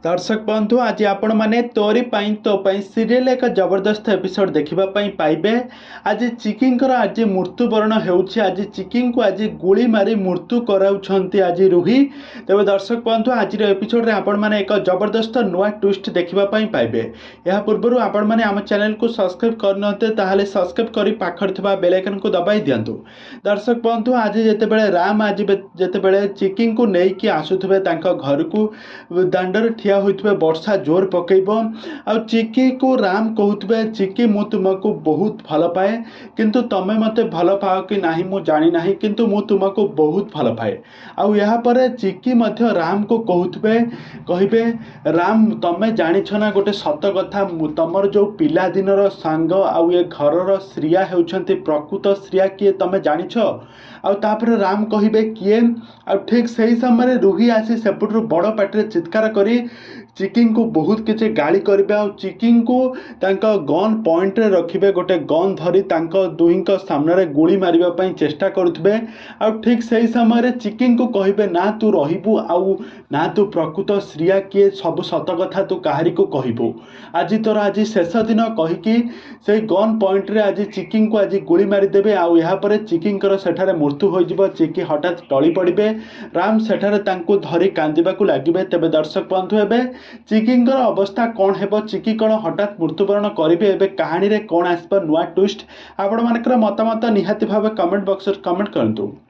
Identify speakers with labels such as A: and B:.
A: दर्शक बंधु आज आपण मैंने तोरी तो सीरियल एक जबरदस्त एपिसोड देखा पाइबे। आज चिकिंकर आज मृत्युवरण होउछि। आज चिकिंग को आज गुली मारी मृत्यु कराउछंती आज रूही। तेज दर्शक बंधु आज एपिसोड आपण मैंने एक जबरदस्त नुआ ट्विस्ट देखा पाइबे। या पूर्व आपण मैंने आम चैनल को सब्सक्राइब करनते ताहले सब्सक्राइब करी पाखर थिबा बेल आइकन को दबाई दियंतु। दर्शक बंधु आज जेतेबेले राम आज जेतेबेले चिकिंग को नेकी आसुथबे तांका घर को दांडर ठिया होइतबे वर्षा जोर पकेब आ चिकी को राम कहते चिकी मु तुमको बहुत भल पाए किंतु तमे मते भल पाओ कि नहीं मु जानी नहीं किंतु मु तुमको बहुत भल पाए। आउ यहाँ पर चिकी मध्य राम को कहते कहिबे राम तमे जानिछ ना गोटे सत कथा तमर जो पिला दिनर सांग आउ ये घरर श्रिया हेउछंती प्रकृत श्रिया किए तमे जानिछ। आउ तापर राम कहिबे किए आ ठीक सही समय रूही आसी सेपटू बड़ पार्टी चित्कार करी चिकिंग को बहुत किसी गाली करेंगे आ चिकिंग को तांका गन पॉइंट रे रखिबे गोटे गन धरी तांका दुहींक सामने गुली मारिबा चेष्टा करुथबे। आ ठीक सही समय चिकिंग को कहिबे ना तू रहिबू आउ ना तू प्रकृत श्रिया किए सब सत कथा तू काहारी को कहबू आज तोर आज शेष दिन कहीकि से गन पॉइंट रे आज चिकिंग को आज गुली मारिदेवे। आउ यहाँ पर चिकिंग सेठारे मृत्यु हो चिकी हठात टली पड़े राम सेठारे तांको धरी कांदिबाकू लागिबे। तेबे दर्शक बंधु एबे चिकिंगर अवस्था कौन हेबो चिकी कौन हठात मृत्युवरण करेंगे एवं कहानी रे कौन आसब नुआ ट्विस्ट आपण मानकर मतामत निहाती भाव कमेंट बॉक्स कमेंट करंतु।